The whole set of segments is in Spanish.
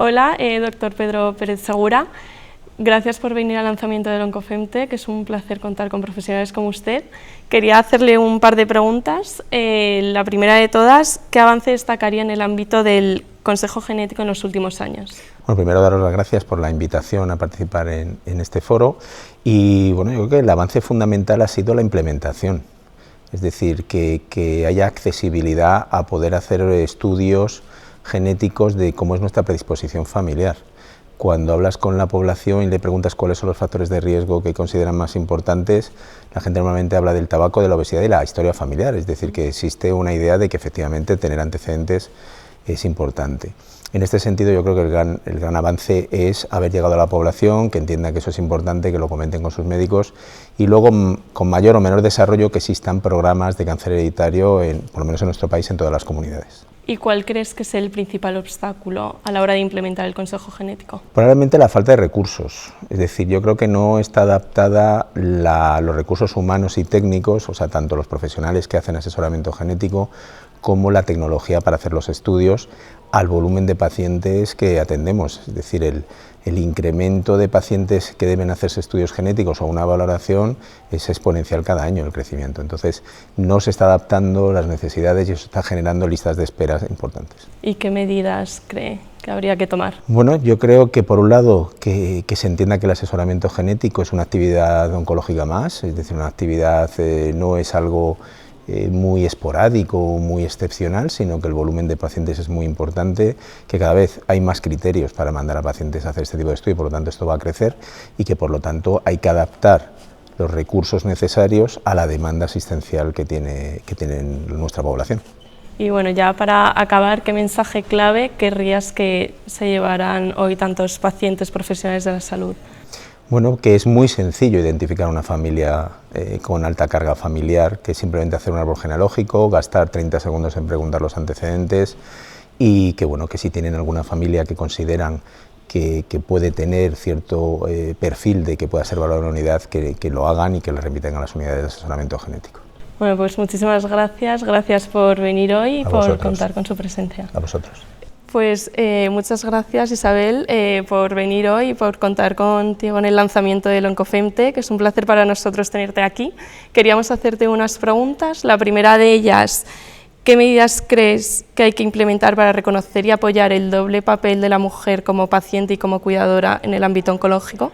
Hola, doctor Pedro Pérez Segura. Gracias por venir al lanzamiento del Oncofemte, que es un placer contar con profesionales como usted. Quería hacerle un par de preguntas. La primera de todas, ¿qué avance destacaría en el ámbito del consejo genético en los últimos años? Bueno, primero daros las gracias por la invitación a participar en este foro y bueno, yo creo que el avance fundamental ha sido la implementación, es decir, que haya accesibilidad a poder hacer estudios genéticos de cómo es nuestra predisposición familiar. Cuando hablas con la población y le preguntas cuáles son los factores de riesgo que consideran más importantes, la gente normalmente habla del tabaco, de la obesidad y la historia familiar, es decir, que existe una idea de que efectivamente tener antecedentes es importante. En este sentido yo creo que el gran avance es haber llegado a la población, que entienda que eso es importante, que lo comenten con sus médicos y luego con mayor o menor desarrollo que existan programas de cáncer hereditario, por lo menos en nuestro país, en todas las comunidades. ¿Y cuál crees que es el principal obstáculo a la hora de implementar el consejo genético? Probablemente la falta de recursos, es decir, yo creo que no está adaptada los recursos humanos y técnicos, o sea, tanto los profesionales que hacen asesoramiento genético como la tecnología para hacer los estudios al volumen de pacientes que atendemos, es decir, el incremento de pacientes que deben hacerse estudios genéticos o una valoración es exponencial cada año el crecimiento, entonces no se está adaptando las necesidades y eso está generando listas de espera importantes. ¿Y qué medidas cree que habría que tomar? Bueno, yo creo que por un lado que se entienda que el asesoramiento genético es una actividad oncológica más, es decir, una actividad no es algo muy esporádico o muy excepcional, sino que el volumen de pacientes es muy importante, que cada vez hay más criterios para mandar a pacientes a hacer este tipo de estudio, por lo tanto esto va a crecer y que por lo tanto hay que adaptar los recursos necesarios a la demanda asistencial que tiene nuestra población. Y bueno, ya para acabar, ¿qué mensaje clave querrías que se llevaran hoy tantos pacientes profesionales de la salud? Bueno, que es muy sencillo identificar una familia con alta carga familiar, que es simplemente hacer un árbol genealógico, gastar 30 segundos en preguntar los antecedentes y que, bueno, que si tienen alguna familia que consideran que puede tener cierto perfil de que pueda ser valorado en la unidad, que lo hagan y que lo remiten a las unidades de asesoramiento genético. Bueno, pues muchísimas gracias, gracias por venir hoy y por contar con su presencia. A vosotros. Pues muchas gracias, Isabel, por venir hoy y por contar contigo en el lanzamiento del Oncofemte, que es un placer para nosotros tenerte aquí. Queríamos hacerte unas preguntas. La primera de ellas, ¿qué medidas crees que hay que implementar para reconocer y apoyar el doble papel de la mujer como paciente y como cuidadora en el ámbito oncológico?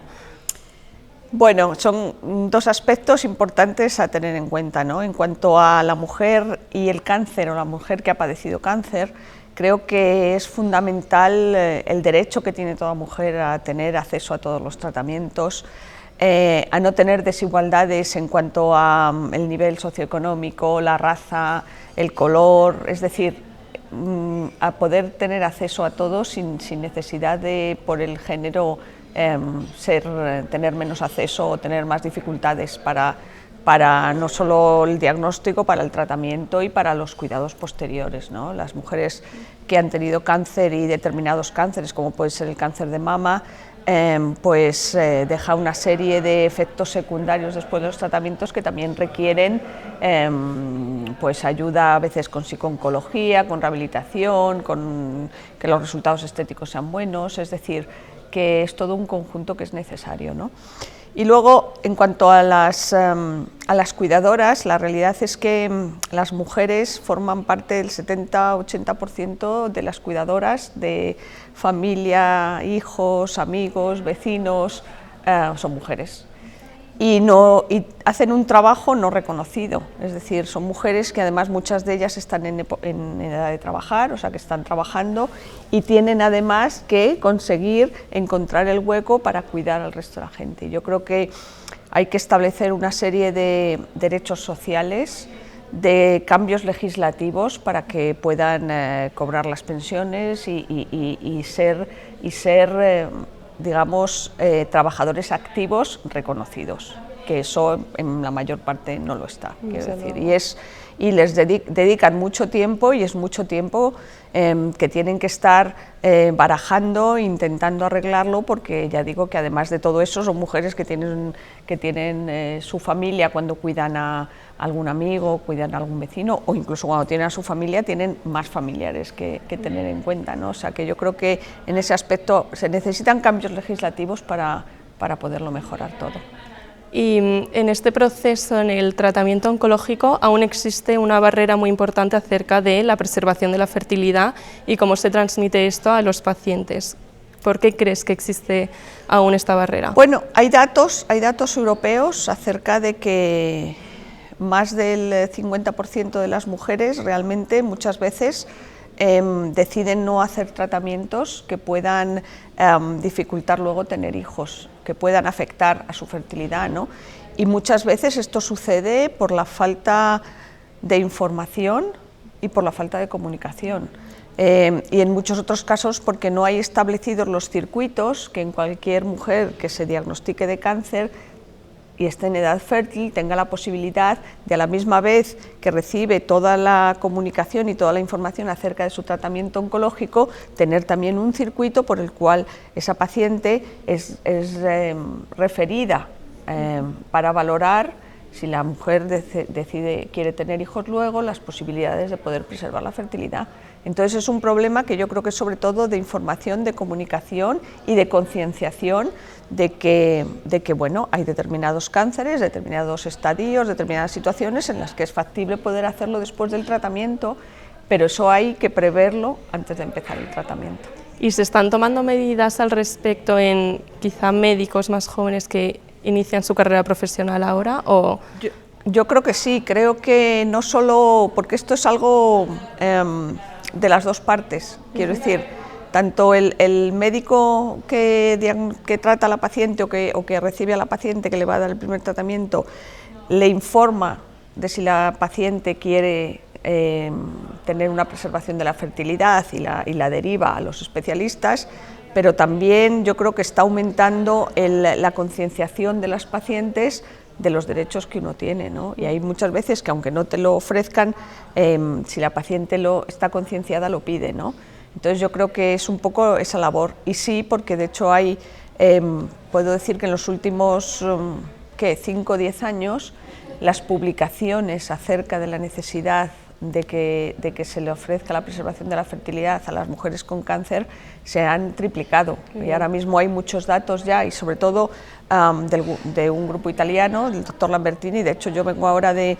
Bueno, son dos aspectos importantes a tener en cuenta, ¿no? En cuanto a la mujer y el cáncer, o la mujer que ha padecido cáncer, creo que es fundamental el derecho que tiene toda mujer a tener acceso a todos los tratamientos, a no tener desigualdades en cuanto a el nivel socioeconómico, la raza, el color, es decir, a poder tener acceso a todos sin necesidad de, por el género, tener menos acceso o tener más dificultades para no solo el diagnóstico, para el tratamiento y para los cuidados posteriores, ¿no? Las mujeres que han tenido cáncer y determinados cánceres, como puede ser el cáncer de mama, deja una serie de efectos secundarios después de los tratamientos que también requieren ayuda a veces con psico-oncología, con rehabilitación, con que los resultados estéticos sean buenos, es decir, que es todo un conjunto que es necesario, ¿no? Y luego, en cuanto a las cuidadoras, la realidad es que las mujeres forman parte del 70-80% de las cuidadoras de familia, hijos, amigos, vecinos, son mujeres. Y hacen un trabajo no reconocido, es decir, son mujeres que además muchas de ellas están en edad de trabajar, o sea que están trabajando y tienen además que conseguir encontrar el hueco para cuidar al resto de la gente. Yo creo que hay que establecer una serie de derechos sociales, de cambios legislativos para que puedan cobrar las pensiones y ser digamos, trabajadores activos reconocidos, que eso en la mayor parte no lo está, quiero decir, y les dedican mucho tiempo, y es mucho tiempo que tienen que estar barajando, intentando arreglarlo, porque ya digo que además de todo eso son mujeres que tienen su familia cuando cuidan a algún amigo, cuidan a algún vecino, o incluso cuando tienen a su familia tienen más familiares que tener en cuenta, ¿no? O sea que yo creo que en ese aspecto se necesitan cambios legislativos para poderlo mejorar todo. Y en este proceso, en el tratamiento oncológico, aún existe una barrera muy importante acerca de la preservación de la fertilidad y cómo se transmite esto a los pacientes. ¿Por qué crees que existe aún esta barrera? Bueno, hay datos europeos acerca de que más del 50% de las mujeres realmente muchas veces deciden no hacer tratamientos que puedan dificultar luego tener hijos, que puedan afectar a su fertilidad, ¿no? Y muchas veces esto sucede por la falta de información y por la falta de comunicación. Y en muchos otros casos porque no hay establecidos los circuitos que en cualquier mujer que se diagnostique de cáncer y esté en edad fértil tenga la posibilidad de, a la misma vez que recibe toda la comunicación y toda la información acerca de su tratamiento oncológico, tener también un circuito por el cual esa paciente es referida para valorar, si la mujer quiere tener hijos luego, las posibilidades de poder preservar la fertilidad. Entonces es un problema que yo creo que es sobre todo de información, de comunicación y de concienciación de que bueno, hay determinados cánceres, determinados estadios, determinadas situaciones en las que es factible poder hacerlo después del tratamiento, pero eso hay que preverlo antes de empezar el tratamiento. ¿Y se están tomando medidas al respecto en quizá médicos más jóvenes que inician su carrera profesional ahora? ¿O? Yo creo que sí, creo que no solo, porque esto es algo de las dos partes, quiero decir, tanto el médico que trata a la paciente o que recibe a la paciente que le va a dar el primer tratamiento, le informa de si la paciente quiere tener una preservación de la fertilidad y la deriva a los especialistas, pero también yo creo que está aumentando la concienciación de las pacientes de los derechos que uno tiene, ¿no? Y hay muchas veces que aunque no te lo ofrezcan, si la paciente está concienciada lo pide, ¿no? Entonces yo creo que es un poco esa labor, y sí, porque de hecho hay, puedo decir que en los últimos 5 o 10 años las publicaciones acerca de la necesidad de que se le ofrezca la preservación de la fertilidad a las mujeres con cáncer se han triplicado. Y ahora mismo hay muchos datos ya, y sobre todo de un grupo italiano, el doctor Lambertini. De hecho yo vengo ahora de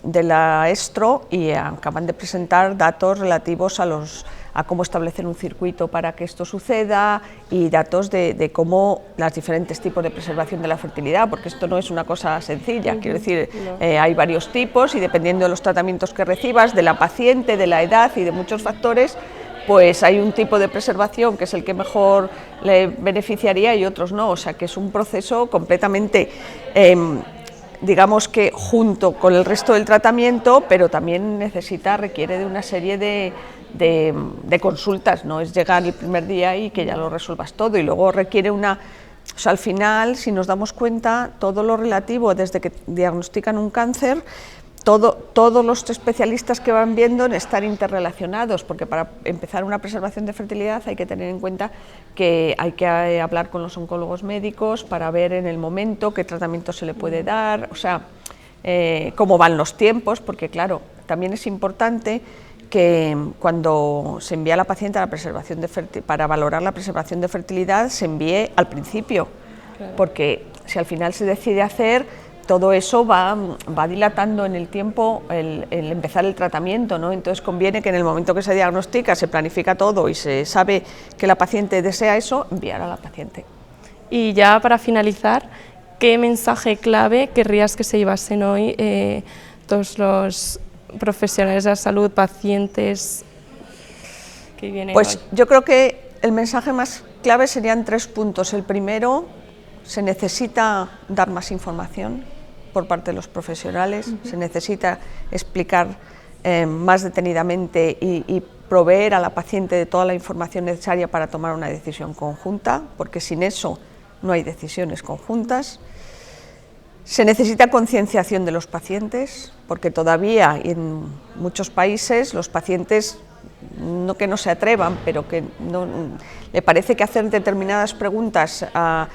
la ESTRO y acaban de presentar datos relativos a cómo establecer un circuito para que esto suceda, y datos de cómo los diferentes tipos de preservación de la fertilidad, porque esto no es una cosa sencilla, quiero decir, hay varios tipos, y dependiendo de los tratamientos que recibas, de la paciente, de la edad y de muchos factores, pues hay un tipo de preservación que es el que mejor le beneficiaría y otros no, o sea que es un proceso completamente, digamos que junto con el resto del tratamiento, pero también requiere de una serie de consultas, no es llegar el primer día y que ya lo resuelvas todo, y luego requiere o sea, al final, si nos damos cuenta, todo lo relativo desde que diagnostican un cáncer, todos los especialistas que van viendo están interrelacionados, porque para empezar una preservación de fertilidad hay que tener en cuenta que hay que hablar con los oncólogos médicos para ver en el momento qué tratamiento se le puede dar, o sea, cómo van los tiempos, porque claro, también es importante que cuando se envía a la paciente a la preservación para valorar la preservación de fertilidad se envíe al principio, claro, porque si al final se decide hacer, todo eso va dilatando en el tiempo el empezar el tratamiento, ¿no? Entonces conviene que en el momento que se diagnostica, se planifica todo y se sabe que la paciente desea eso, enviar a la paciente. Y ya para finalizar, ¿qué mensaje clave querrías que se llevasen hoy todos los profesionales de la salud, pacientes que vienen Pues hoy? Yo creo que el mensaje más clave serían 3 puntos. El primero, se necesita dar más información por parte de los profesionales, se necesita explicar más detenidamente y proveer a la paciente de toda la información necesaria para tomar una decisión conjunta, porque sin eso no hay decisiones conjuntas. Se necesita concienciación de los pacientes, porque todavía en muchos países los pacientes, no que no se atrevan, pero que le parece que hacer determinadas preguntas a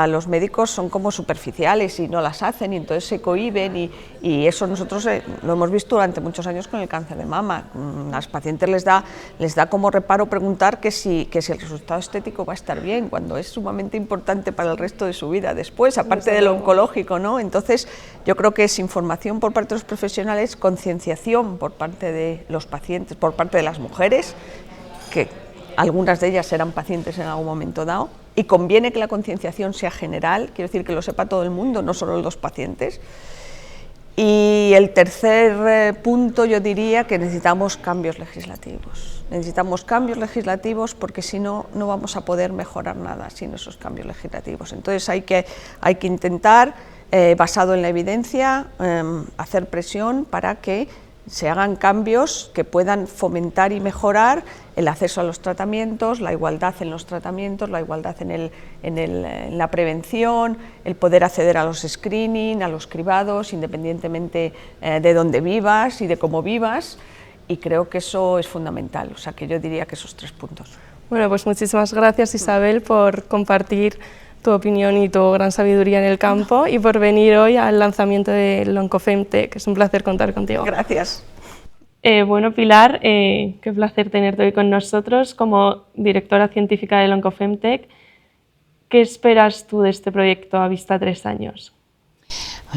los médicos son como superficiales y no las hacen, y entonces se cohíben, y eso nosotros lo hemos visto durante muchos años con el cáncer de mama. A los pacientes les da como reparo preguntar que si el resultado estético va a estar bien, cuando es sumamente importante para el resto de su vida después, aparte de lo oncológico, ¿no? Entonces yo creo que es información por parte de los profesionales, concienciación por parte de los pacientes, por parte de las mujeres, que algunas de ellas serán pacientes en algún momento dado, y conviene que la concienciación sea general, quiero decir que lo sepa todo el mundo, no solo los pacientes. Y el tercer punto, yo diría que necesitamos cambios legislativos. Necesitamos cambios legislativos porque si no, no vamos a poder mejorar nada sin esos cambios legislativos. Entonces hay que intentar, basado en la evidencia, hacer presión para que se hagan cambios que puedan fomentar y mejorar el acceso a los tratamientos, la igualdad en los tratamientos, la igualdad en la prevención, el poder acceder a los screening, a los cribados, independientemente de dónde vivas y de cómo vivas, y creo que eso es fundamental, o sea que yo diría que esos 3 puntos. Bueno, pues muchísimas gracias, Isabel, por compartir tu opinión y tu gran sabiduría en el campo y por venir hoy al lanzamiento del Oncofemtech, que es un placer contar contigo. Gracias. Bueno, Pilar, qué placer tenerte hoy con nosotros como directora científica del Oncofemtech. ¿Qué esperas tú de este proyecto a vista 3 años?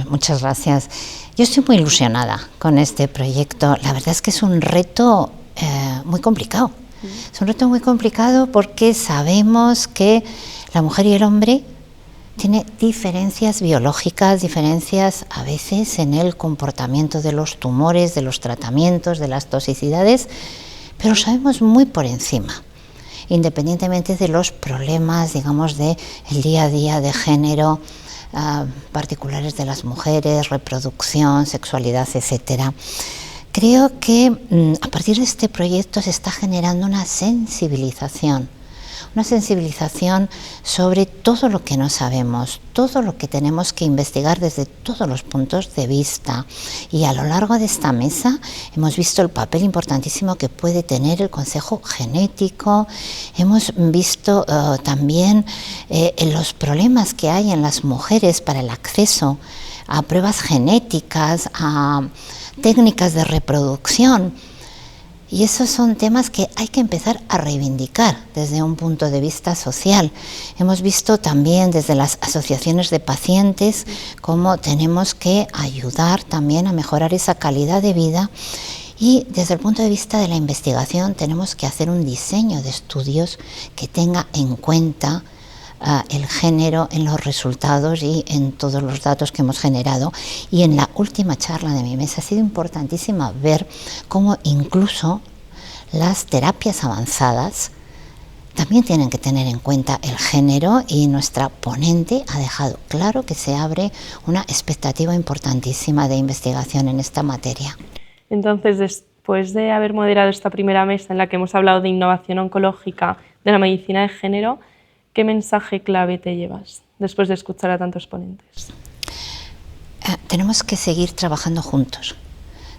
Muchas gracias. Yo estoy muy ilusionada con este proyecto. La verdad es que es un reto muy complicado. Es un reto muy complicado porque sabemos que la mujer y el hombre tienen diferencias biológicas, diferencias a veces en el comportamiento de los tumores, de los tratamientos, de las toxicidades, pero sabemos muy por encima, independientemente de los problemas, digamos, del día a día de género, particulares de las mujeres, reproducción, sexualidad, etcétera. Creo que a partir de este proyecto se está generando una sensibilización sobre todo lo que no sabemos, todo lo que tenemos que investigar desde todos los puntos de vista. Y a lo largo de esta mesa hemos visto el papel importantísimo que puede tener el consejo genético, hemos visto también los problemas que hay en las mujeres para el acceso a pruebas genéticas, a técnicas de reproducción. Y esos son temas que hay que empezar a reivindicar desde un punto de vista social. Hemos visto también desde las asociaciones de pacientes cómo tenemos que ayudar también a mejorar esa calidad de vida, y desde el punto de vista de la investigación tenemos que hacer un diseño de estudios que tenga en cuenta el género en los resultados y en todos los datos que hemos generado. Y en la última charla de mi mesa ha sido importantísima ver cómo incluso las terapias avanzadas también tienen que tener en cuenta el género, y nuestra ponente ha dejado claro que se abre una expectativa importantísima de investigación en esta materia. Entonces, después de haber moderado esta primera mesa en la que hemos hablado de innovación oncológica, de la medicina de género, ¿qué mensaje clave te llevas después de escuchar a tantos ponentes? Tenemos que seguir trabajando juntos,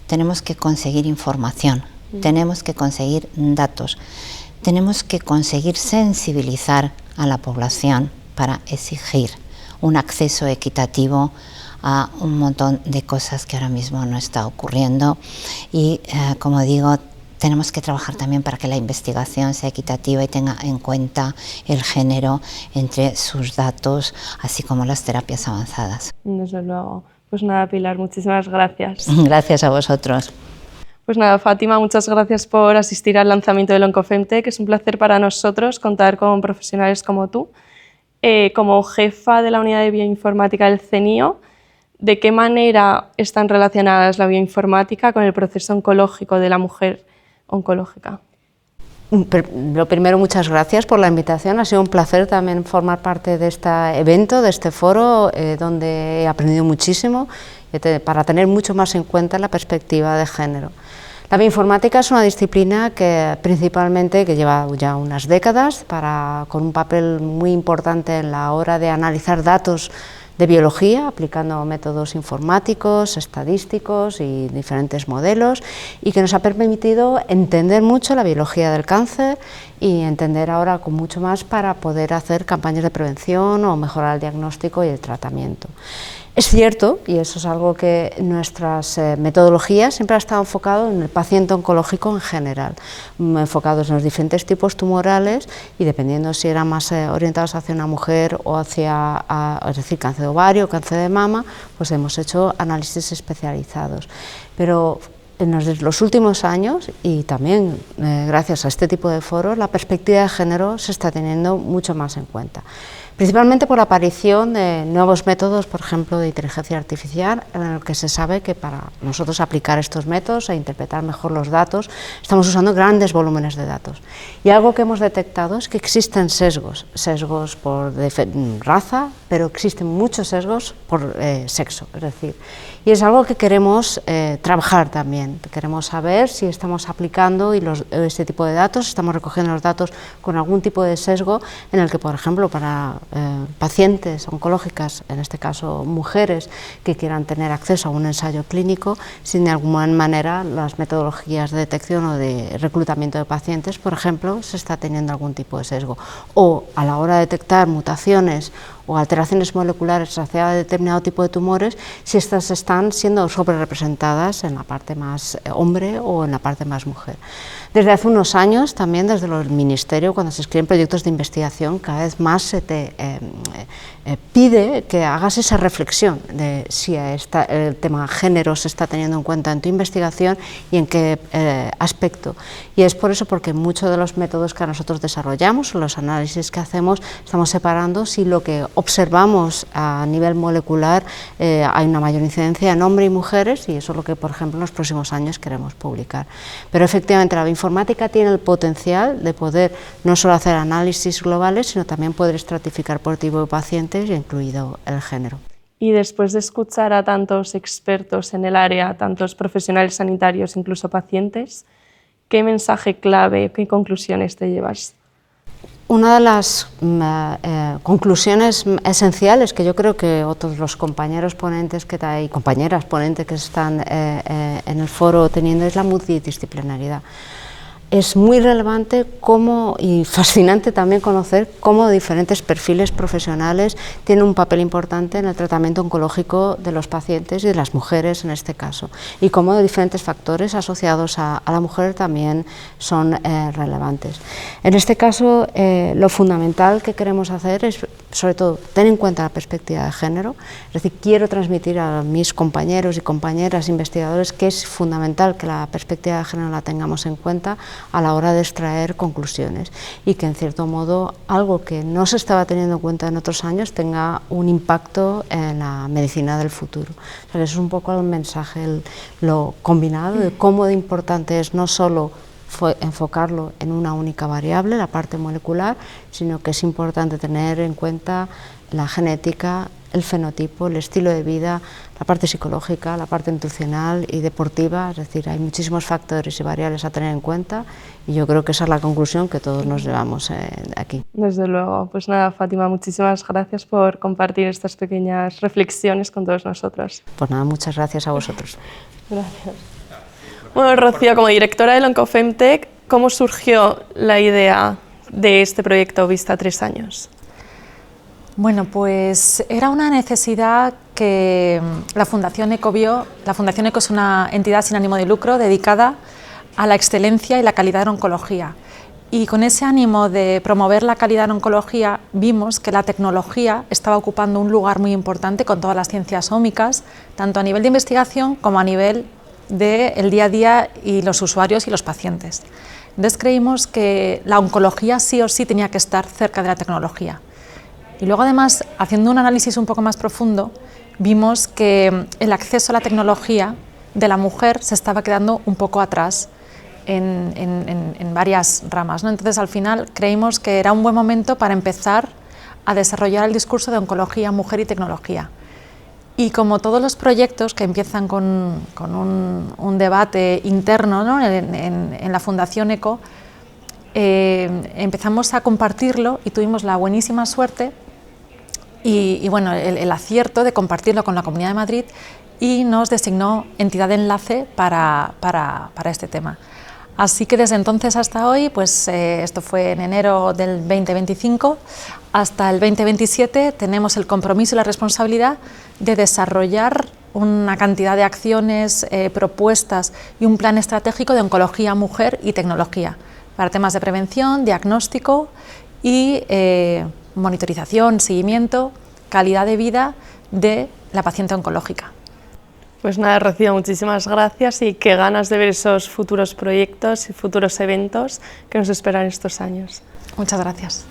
tenemos que conseguir información, tenemos que conseguir datos, tenemos que conseguir sensibilizar a la población para exigir un acceso equitativo a un montón de cosas que ahora mismo no está ocurriendo. Y como digo, tenemos que trabajar también para que la investigación sea equitativa y tenga en cuenta el género entre sus datos, así como las terapias avanzadas. Desde luego. Pues nada, Pilar, muchísimas gracias. Gracias a vosotros. Pues nada, Fátima, muchas gracias por asistir al lanzamiento del Oncofemtech. Es un placer para nosotros contar con profesionales como tú. Como jefa de la unidad de bioinformática del CENIO, ¿de qué manera están relacionadas la bioinformática con el proceso oncológico de la mujer oncológica? Lo primero, muchas gracias por la invitación. Ha sido un placer también formar parte de este evento, de este foro, donde he aprendido muchísimo para tener mucho más en cuenta la perspectiva de género. La bioinformática es una disciplina que lleva ya unas décadas con un papel muy importante en la hora de analizar datos de biología, aplicando métodos informáticos, estadísticos y diferentes modelos, y que nos ha permitido entender mucho la biología del cáncer y entender ahora con mucho más para poder hacer campañas de prevención o mejorar el diagnóstico y el tratamiento. Es cierto, y eso es algo que nuestras metodologías siempre ha estado enfocado en el paciente oncológico en general, enfocados en los diferentes tipos tumorales y dependiendo si eran más orientados hacia una mujer o hacia, es decir, cáncer de ovario, cáncer de mama, pues hemos hecho análisis especializados. Pero en los últimos años, y también gracias a este tipo de foros, la perspectiva de género se está teniendo mucho más en cuenta. Principalmente por la aparición de nuevos métodos, por ejemplo, de inteligencia artificial, en el que se sabe que para nosotros aplicar estos métodos e interpretar mejor los datos, estamos usando grandes volúmenes de datos. Y algo que hemos detectado es que existen sesgos por raza, pero existen muchos sesgos por sexo, es decir, y es algo que queremos trabajar también. Queremos saber si estamos aplicando este tipo de datos, estamos recogiendo los datos con algún tipo de sesgo en el que, por ejemplo, para pacientes oncológicas, en este caso mujeres, que quieran tener acceso a un ensayo clínico, si de alguna manera las metodologías de detección o de reclutamiento de pacientes, por ejemplo, se está teniendo algún tipo de sesgo. O a la hora de detectar mutaciones o alteraciones moleculares asociadas a determinado tipo de tumores, si estas están siendo sobrerepresentadas en la parte más hombre o en la parte más mujer. Desde hace unos años, también desde el Ministerio, cuando se escriben proyectos de investigación, cada vez más se te pide que hagas esa reflexión de si el tema género se está teniendo en cuenta en tu investigación y en qué aspecto. Y es por eso porque muchos de los métodos que nosotros desarrollamos, los análisis que hacemos, estamos separando si lo que observamos a nivel molecular hay una mayor incidencia en hombres y mujeres, y eso es lo que, por ejemplo, en los próximos años queremos publicar. Pero efectivamente la bioinformática tiene el potencial de poder no solo hacer análisis globales, sino también poder estratificar por tipo de pacientes, incluido el género. Y después de escuchar a tantos expertos en el área, tantos profesionales sanitarios, incluso pacientes, ¿qué mensaje clave, qué conclusiones te llevas? Una de las conclusiones esenciales que yo creo que otros los compañeros ponentes y compañeras ponentes que están en el foro teniendo es la multidisciplinariedad. Es muy relevante y fascinante también conocer cómo diferentes perfiles profesionales tienen un papel importante en el tratamiento oncológico de los pacientes y de las mujeres en este caso, y cómo diferentes factores asociados a la mujer también son relevantes. En este caso, lo fundamental que queremos hacer es, sobre todo, tener en cuenta la perspectiva de género, es decir, quiero transmitir a mis compañeros y compañeras investigadores que es fundamental que la perspectiva de género la tengamos en cuenta a la hora de extraer conclusiones y que en cierto modo algo que no se estaba teniendo en cuenta en otros años tenga un impacto en la medicina del futuro. O sea, eso es un poco el mensaje, lo combinado de cómo de importante es no solo enfocarlo en una única variable, la parte molecular, sino que es importante tener en cuenta la genética, el fenotipo, el estilo de vida, la parte psicológica, la parte nutricional y deportiva, es decir, hay muchísimos factores y variables a tener en cuenta y yo creo que esa es la conclusión que todos nos llevamos aquí. Desde luego, pues nada, Fátima, muchísimas gracias por compartir estas pequeñas reflexiones con todos nosotros. Pues nada, muchas gracias a vosotros. Gracias. Bueno, Rocío, como directora del OncoFemTech, ¿cómo surgió la idea de este proyecto Vista 3 años? Bueno, pues era una necesidad que la Fundación ECO vio. La Fundación ECO es una entidad sin ánimo de lucro dedicada a la excelencia y la calidad en oncología. Y con ese ánimo de promover la calidad en oncología vimos que la tecnología estaba ocupando un lugar muy importante con todas las ciencias ómicas, tanto a nivel de investigación como a nivel del día a día y los usuarios y los pacientes. Entonces creímos que la oncología sí o sí tenía que estar cerca de la tecnología. Y luego además, haciendo un análisis un poco más profundo, vimos que el acceso a la tecnología de la mujer se estaba quedando un poco atrás en varias ramas, ¿no? Entonces al final creímos que era un buen momento para empezar a desarrollar el discurso de oncología, mujer y tecnología. Y como todos los proyectos que empiezan con un debate interno, ¿no? en la Fundación ECO, empezamos a compartirlo y tuvimos la buenísima suerte y bueno, el acierto de compartirlo con la Comunidad de Madrid, y nos designó entidad de enlace para este tema. Así que desde entonces hasta hoy, pues esto fue en enero del 2025, hasta el 2027 tenemos el compromiso y la responsabilidad de desarrollar una cantidad de acciones, propuestas y un plan estratégico de oncología, mujer y tecnología para temas de prevención, diagnóstico y monitorización, seguimiento, calidad de vida de la paciente oncológica. Pues nada, Rocío, muchísimas gracias y qué ganas de ver esos futuros proyectos y futuros eventos que nos esperan estos años. Muchas gracias.